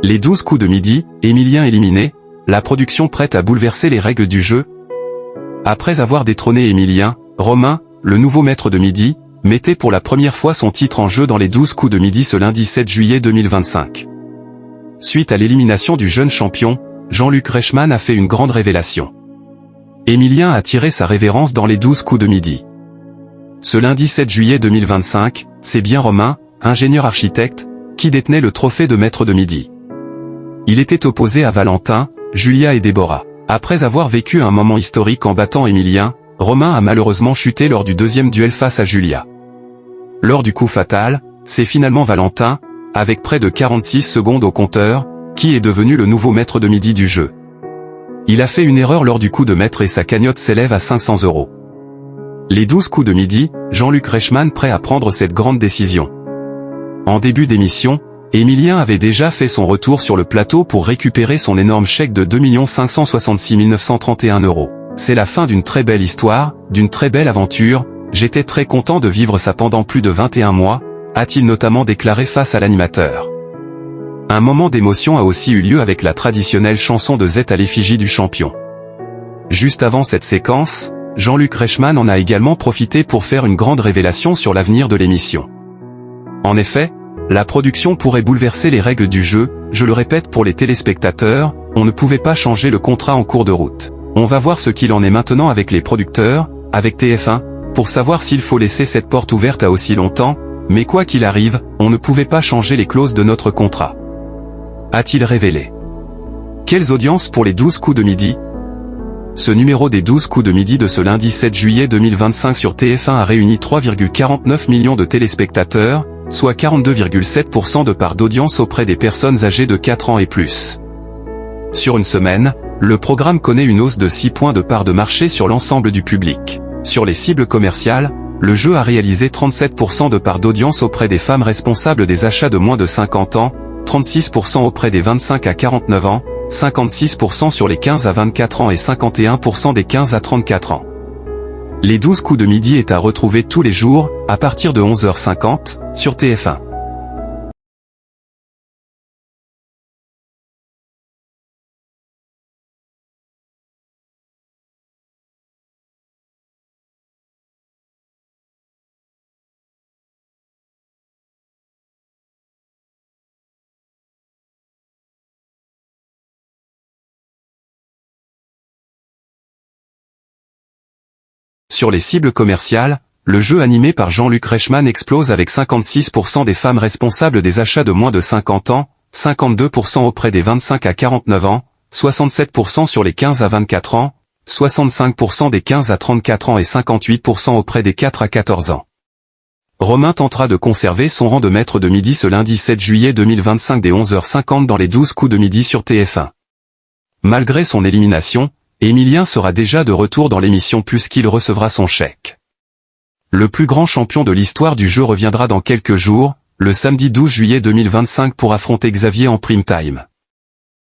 Les 12 coups de midi, Emilien éliminé, la production prête à bouleverser les règles du jeu. Après avoir détrôné Emilien, Romain, le nouveau maître de midi, mettait pour la première fois son titre en jeu dans les 12 coups de midi ce lundi 7 juillet 2025. Suite à l'élimination du jeune champion, Jean-Luc Reichmann a fait une grande révélation. Emilien a tiré sa révérence dans les 12 coups de midi. Ce lundi 7 juillet 2025, c'est bien Romain, ingénieur architecte, qui détenait le trophée de maître de midi. Il était opposé à Valentin, Julia et Déborah. Après avoir vécu un moment historique en battant Emilien, Romain a malheureusement chuté lors du deuxième duel face à Julia. Lors du coup fatal, c'est finalement Valentin, avec près de 46 secondes au compteur, qui est devenu le nouveau maître de midi du jeu. Il a fait une erreur lors du coup de maître et sa cagnotte s'élève à 500 €. Les 12 coups de midi, Jean-Luc Reichmann prêt à prendre cette grande décision. En début d'émission, Emilien avait déjà fait son retour sur le plateau pour récupérer son énorme chèque de 2 566 931 €. C'est la fin d'une très belle histoire, d'une très belle aventure, j'étais très content de vivre ça pendant plus de 21 mois, a-t-il notamment déclaré face à l'animateur. Un moment d'émotion a aussi eu lieu avec la traditionnelle chanson de Z à l'effigie du champion. Juste avant cette séquence, Jean-Luc Reichmann en a également profité pour faire une grande révélation sur l'avenir de l'émission. En effet, la production pourrait bouleverser les règles du jeu, je le répète pour les téléspectateurs, on ne pouvait pas changer le contrat en cours de route. On va voir ce qu'il en est maintenant avec les producteurs, avec TF1, pour savoir s'il faut laisser cette porte ouverte à aussi longtemps, mais quoi qu'il arrive, on ne pouvait pas changer les clauses de notre contrat. A-t-il révélé. Quelles audiences pour les 12 coups de midi? Ce numéro des 12 coups de midi de ce lundi 7 juillet 2025 sur TF1 a réuni 3,49 millions de téléspectateurs, soit 42,7% de part d'audience auprès des personnes âgées de 4 ans et plus. Sur une semaine, le programme connaît une hausse de 6 points de part de marché sur l'ensemble du public. Sur les cibles commerciales, le jeu a réalisé 37% de part d'audience auprès des femmes responsables des achats de moins de 50 ans, 36% auprès des 25 à 49 ans, 56% sur les 15 à 24 ans et 51% des 15 à 34 ans. Les 12 coups de midi est à retrouver tous les jours, à partir de 11h50, sur TF1. Sur les cibles commerciales, le jeu animé par Jean-Luc Reichmann explose avec 56% des femmes responsables des achats de moins de 50 ans, 52% auprès des 25 à 49 ans, 67% sur les 15 à 24 ans, 65% des 15 à 34 ans et 58% auprès des 4 à 14 ans. Romain tentera de conserver son rang de maître de midi ce lundi 7 juillet 2025 dès 11h50 dans les 12 coups de midi sur TF1. Malgré son élimination, Emilien sera déjà de retour dans l'émission puisqu'il recevra son chèque. Le plus grand champion de l'histoire du jeu reviendra dans quelques jours, le samedi 12 juillet 2025 pour affronter Xavier en prime time.